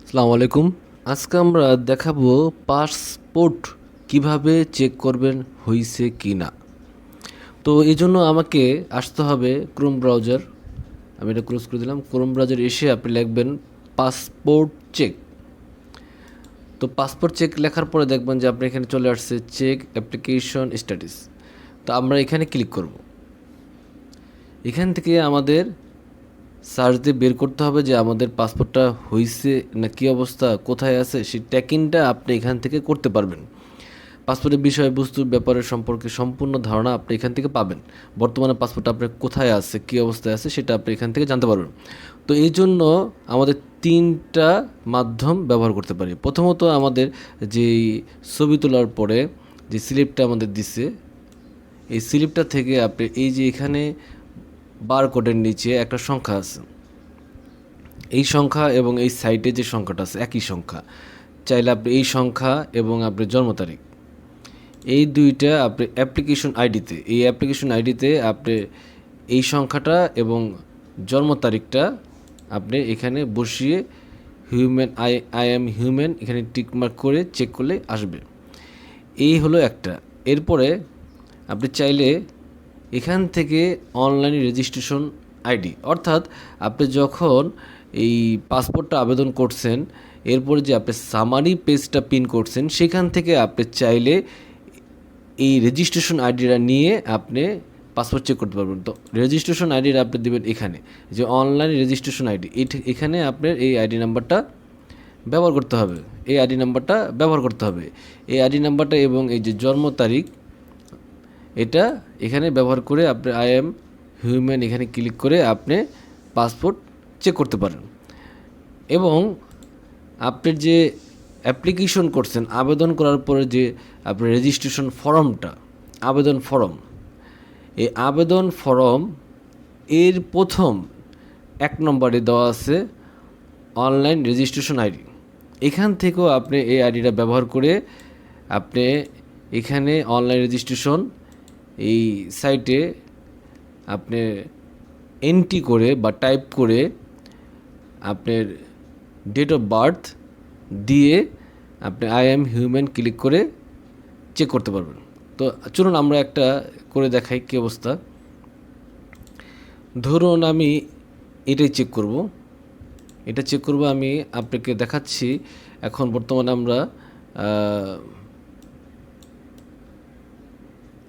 আসসালামু আলাইকুম। আজকে আমরা দেখাবো পাসপোর্ট কিভাবে চেক করবেন হইছে কি না। তো এই জন্য আমাকে আসতে হবে ক্রোম ব্রাউজার। আমি এটা ক্লোজ করে দিলাম। ক্রোম ব্রাউজার এসে আপনি লিখবেন পাসপোর্ট চেক। তো পাসপোর্ট চেক লেখার পরে দেখবেন যে আপনি এখানে চলে আসছে চেক অ্যাপ্লিকেশন স্ট্যাটাস। তো আমরা এখানে ক্লিক করব। এখান থেকে আমাদের সার্চ দিয়ে বের করতে হবে যে আমাদের পাসপোর্টটা হইছে না কী অবস্থা, কোথায় আছে, সেই ট্র্যাকিংটা আপনি এখান থেকে করতে পারবেন। পাসপোর্টের বিষয়বস্তুর ব্যাপারে সম্পর্কে সম্পূর্ণ ধারণা আপনি এখান থেকে পাবেন। বর্তমানে পাসপোর্টটা আপনার কোথায় আছে, কী অবস্থায় আছে, সেটা আপনি এখান থেকে জানতে পারবেন। তো এই জন্য আমাদের তিনটা মাধ্যম ব্যবহার করতে পারি। প্রথমত আমাদের যেই ছবি তোলার পরে যে স্লিপটা আমাদের দিছে, এই স্লিপটা থেকে আপনি এই যে এখানে বারকোডের নিচে একটা সংখ্যা আছে, এই সংখ্যা এবং এই সাইটে যে সংখ্যাটা আছে একই সংখ্যা। চাইলে আপনি এই সংখ্যা এবং আপনার জন্ম তারিখ, এই দুইটা আপনি অ্যাপ্লিকেশন আইডিতে আপনি এই সংখ্যাটা এবং জন্ম তারিখটা আপনি এখানে বসিয়ে আই এম হিউম্যান এখানে টিকমার্ক করে চেক করলে আসবে। এই হলো একটা। এরপরে আপনি চাইলে এখান থেকে অনলাইন রেজিস্ট্রেশন আইডি, অর্থাৎ আপনি যখন এই পাসপোর্টটা আবেদন করছেন, এরপরে যে আপনি সামারি পেজটা পিন করছেন, সেখান থেকে আপনি চাইলে এই রেজিস্ট্রেশন আইডিটা নিয়ে আপনি পাসপোর্ট চেক করতে পারবেন। তো রেজিস্ট্রেশন আইডিটা আপনি দেবেন এখানে, যে অনলাইন রেজিস্ট্রেশন আইডি, এখানে আপনার এই আইডি নাম্বারটা ব্যবহার করতে হবে। এই আইডি নাম্বারটা এবং এই যে জন্ম তারিখ, এটা এখানে ব্যবহার করে আপনি আই এম হিউম্যান এখানে ক্লিক করে আপনি পাসপোর্ট চেক করতে পারেন। এবং আপনি যে অ্যাপ্লিকেশন করছেন, আবেদন করার পরে যে আপনার রেজিস্ট্রেশন ফর্মটা, এই আবেদন ফর্ম এর প্রথম 1 নম্বরে দেওয়া আছে অনলাইন রেজিস্ট্রেশন আইডি। এখান থেকেও আপনি এই আইডিটা ব্যবহার করে আপনি এখানে অনলাইন রেজিস্ট্রেশন এই সাইটে আপনি এন্ট্রি করে বা টাইপ করে আপনার ডেট অফ বার্থ দিয়ে আপনি আই এম হিউম্যান ক্লিক করে চেক করতে পারবেন। তো চলুন আমরা একটা করে দেখাই কী অবস্থা। ধরুন আমি এটাই চেক করব, আমি আপনাকে দেখাচ্ছি। এখন বর্তমানে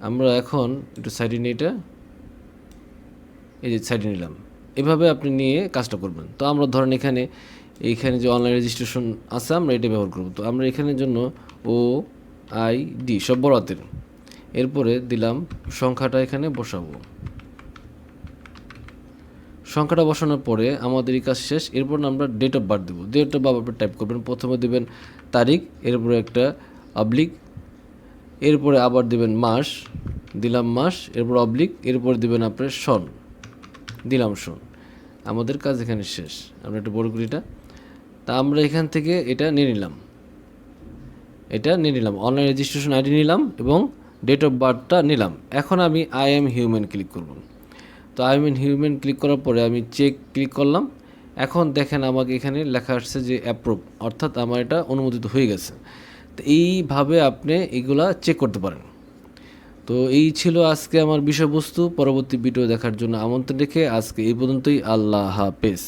আমরা এখন একটু সাইডে নিয়ে এটা, এই যে সাইডে নিলাম। এভাবে আপনি নিয়ে কাজটা করবেন। তো আমরা ধরেন এইখানে যে অনলাইন রেজিস্ট্রেশন আছে, আমরা এটা ব্যবহার করব। তো আমরা এখানের জন্য OID সব বড় হাতের, এরপরে দিলাম সংখ্যাটা এখানে বসাবো। সংখ্যাটা বসানোর পরে আমাদের এই কাজ শেষ। এরপর আমরা ডেট অফ বার্থ দেবো। ডেট অফ বার্থ টাইপ করবেন। প্রথমে দেবেন তারিখ, এরপরে একটা অবলিক, এরপরে আবার দেবেন মাস, দিলাম মাস, এরপর অবলিক, এরপর দেবেন আপনার সন, দিলাম সন। আমাদের কাজ এখানে শেষ। আমরা একটা বড় করি এটা। তা আমরা এখান থেকে এটা নিয়ে নিলাম, অনলাইন রেজিস্ট্রেশন আইডি নিলাম এবং ডেট অফ বার্থটা নিলাম। এখন আমি আই এম হিউম্যান ক্লিক করব। তো আই এম হিউম্যান ক্লিক করার পরে আমি চেক ক্লিক করলাম। এখন দেখেন আমাকে এখানে লেখা আসছে যে অ্যাপ্রুভ, অর্থাৎ আমার এটা অনুমোদিত হয়ে গেছে। তো এইভাবে আপনি এগুলা চেক করতে পারেন। তো এই ছিল আজকে আমার বিষয়বস্তু। পরবর্তী ভিডিও দেখার জন্য আমন্ত্রণ রেখে আজকে এই পর্যন্তই। আল্লাহ হাফেজ।